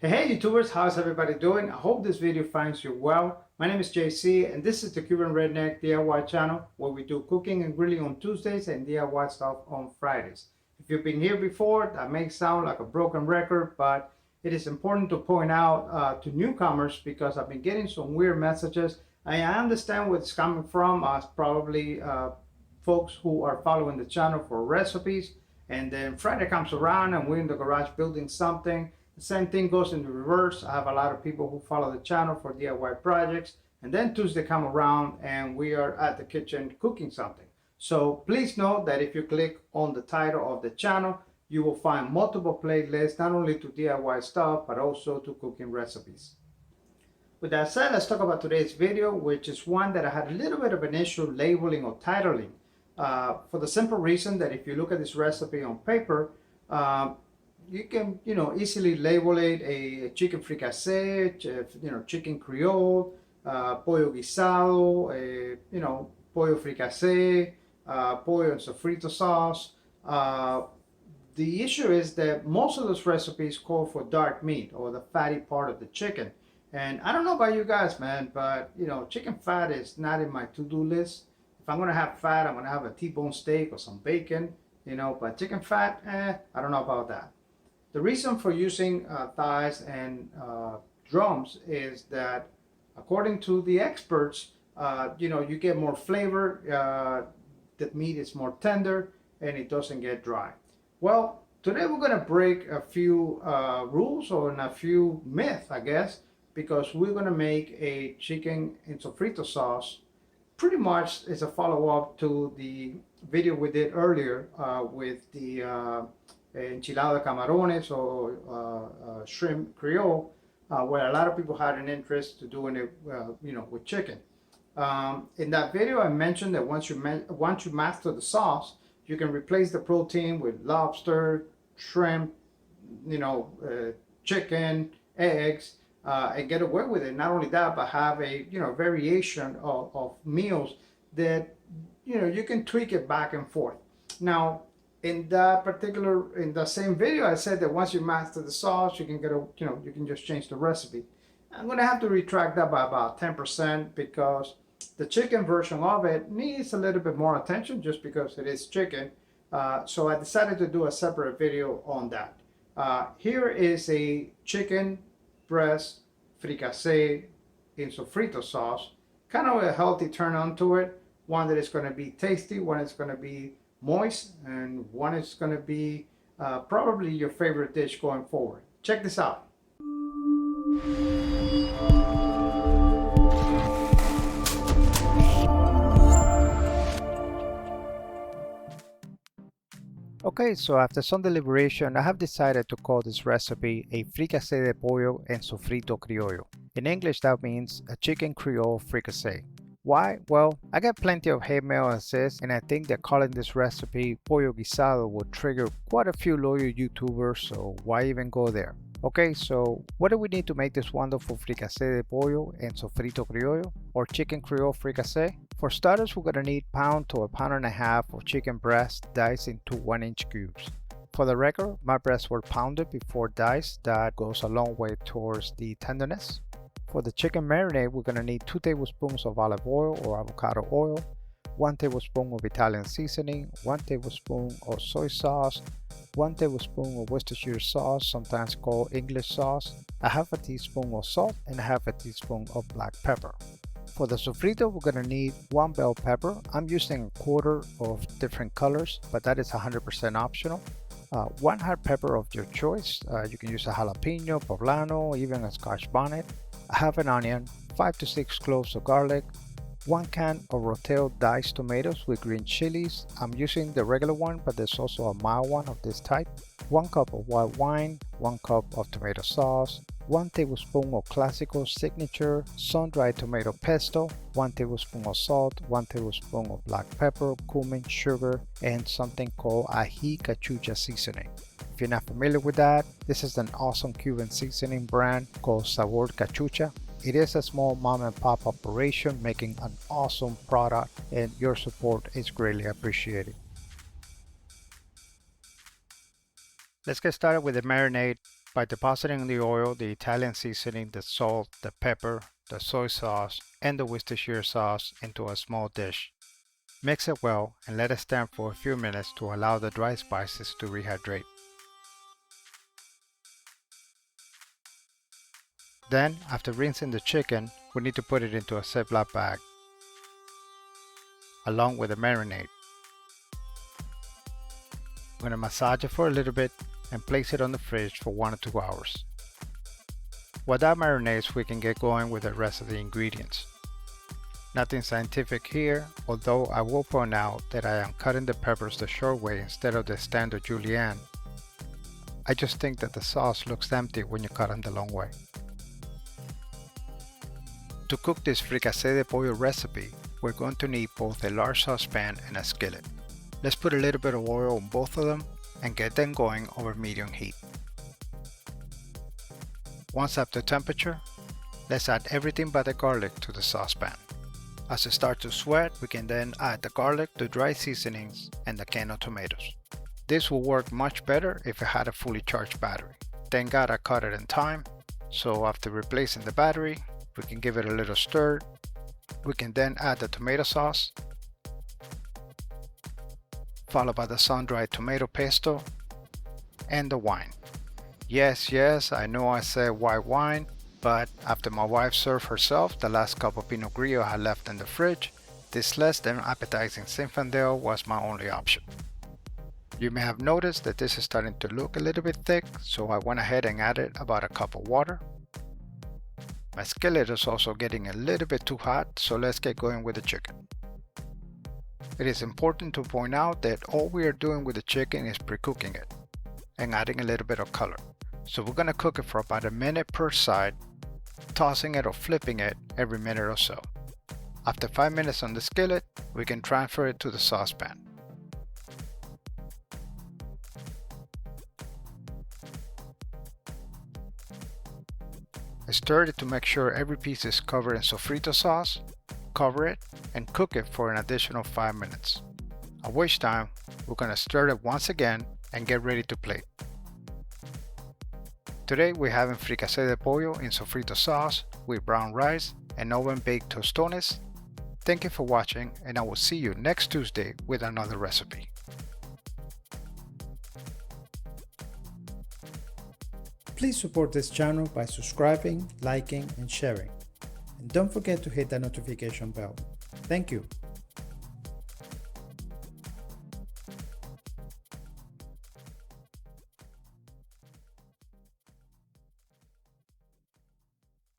Hey YouTubers, how's everybody doing? I hope this video finds you well. My name is JC and this is the Cuban Redneck DIY channel where we do cooking and grilling on Tuesdays and DIY stuff on Fridays. If you've been here before, that may sound like a broken record, but it is important to point out to newcomers because I've been getting some weird messages. I understand where it's coming from, probably folks who are following the channel for recipes, and then Friday comes around and we're in the garage building something. The same thing goes in the reverse. I have a lot of people who follow the channel for DIY projects, and then Tuesday come around and we are at the kitchen cooking something. So please note that if you click on the title of the channel, you will find multiple playlists, not only to DIY stuff, but also to cooking recipes. With that said, let's talk about today's video, which is one that I had a little bit of an issue labeling or titling. For the simple reason that if you look at this recipe on paper, you can, easily label it a chicken fricassee, chicken creole, pollo guisado, pollo fricassee, pollo and sofrito sauce. The issue is that most of those recipes call for dark meat or the fatty part of the chicken. And I don't know about you guys, man, but chicken fat is not in my to-do list. If I'm gonna have fat, I'm gonna have a T-bone steak or some bacon, but chicken fat, I don't know about that. The reason for using thighs and drums is that, according to the experts, you get more flavor, the meat is more tender, and it doesn't get dry. Well, today we're going to break a few rules or a few myths, I guess, because we're going to make a chicken in sofrito sauce. Pretty much is a follow-up to the video we did earlier with the enchilada de camarones or shrimp creole, where a lot of people had an interest to doing it, with chicken. In that video, I mentioned that once you master the sauce, you can replace the protein with lobster, shrimp, chicken, eggs, and get away with it. Not only that, but have a variation of meals that you can tweak it back and forth. Now, in the same video, I said that once you master the sauce, you can you can just change the recipe. I'm going to have to retract that by about 10% because the chicken version of it needs a little bit more attention just because it is chicken. So I decided to do a separate video on that. Here is a chicken breast fricassee in sofrito sauce. Kind of a healthy turn on to it. One that is going to be tasty, one is going to be moist, and one is going to be probably your favorite dish going forward. Check this out. Okay, so after some deliberation, I have decided to call this recipe a Fricase de Pollo en Sofrito Criollo. In English, that means a Chicken Creole Fricassee. Why? Well, I get plenty of hate mail as this, and I think that calling this recipe Pollo Guisado would trigger quite a few loyal YouTubers, so why even go there? Okay, so what do we need to make this wonderful Fricase de Pollo en Sofrito Criollo, or Chicken Creole Fricassee? For starters, we're going to need pound to a pound and a half of chicken breast diced into 1-inch cubes. For the record, my breasts were pounded before diced. That goes a long way towards the tenderness. For the chicken marinade, we're going to need 2 tablespoons of olive oil or avocado oil, 1 tablespoon of Italian seasoning, 1 tablespoon of soy sauce, 1 tablespoon of Worcestershire sauce, sometimes called English sauce, a half a teaspoon of salt, and a half a teaspoon of black pepper. For the sofrito, we're going to need 1 bell pepper. I'm using a quarter of different colors, but that is 100% optional. 1 hot pepper of your choice. You can use a jalapeno, poblano, even a scotch bonnet. A half an onion, 5 to 6 cloves of garlic, 1 can of Rotel diced tomatoes with green chilies. I'm using the regular one, but there's also a mild one of this type. 1 cup of white wine, 1 cup of tomato sauce, 1 tablespoon of classical signature sun-dried tomato pesto, 1 tablespoon of salt, 1 tablespoon of black pepper, cumin, sugar, and something called 𝐒𝐡𝐢𝐜𝐤𝐿 seasoning. If you're not familiar with that, this is an awesome Cuban seasoning brand called 𝐒𝐡𝐢𝐼𝐜𝐤𝐿. It is a small mom and pop operation making an awesome product, and your support is greatly appreciated. Let's get started with the marinade. by depositing the oil, the Italian seasoning, the salt, the pepper, the soy sauce, and the Worcestershire sauce into a small dish. Mix it well and let it stand for a few minutes to allow the dry spices to rehydrate. Then, after rinsing the chicken, we need to put it into a Ziploc bag, along with the marinade. I'm going to massage it for a little bit and place it on the fridge for 1 or 2 hours. While that marinates, we can get going with the rest of the ingredients. Nothing scientific here, although I will point out that I am cutting the peppers the short way instead of the standard julienne. I just think that the sauce looks empty when you cut them the long way. To cook this Fricase de Pollo recipe, we're going to need both a large saucepan and a skillet. Let's put a little bit of oil on both of them and get them going over medium heat. Once up to temperature, let's add everything but the garlic to the saucepan. As it starts to sweat, we can then add the garlic, the dry seasonings, and the can of tomatoes. This will work much better if it had a fully charged battery. Thank God I caught it in time, so after replacing the battery, we can give it a little stir. We can then add the tomato sauce, followed by the sun-dried tomato pesto, and the wine. Yes, I know I said white wine, but after my wife served herself the last cup of Pinot Grillo I had left in the fridge, this less than appetizing Zinfandel was my only option. You may have noticed that this is starting to look a little bit thick, so I went ahead and added about a cup of water. My skillet is also getting a little bit too hot, so let's get going with the chicken. It is important to point out that all we are doing with the chicken is pre-cooking it and adding a little bit of color. So we're going to cook it for about a minute per side, tossing it or flipping it every minute or so. After 5 minutes on the skillet, we can transfer it to the saucepan. Stir it to make sure every piece is covered in Sofrito sauce. Cover it and cook it for an additional 5 minutes. At which time, we're going to stir it once again and get ready to plate. Today we're having Fricase de Pollo in Sofrito sauce with brown rice and oven-baked tostones. Thank you for watching, and I will see you next Tuesday with another recipe. Please support this channel by subscribing, liking, and sharing. And don't forget to hit that notification bell. Thank you.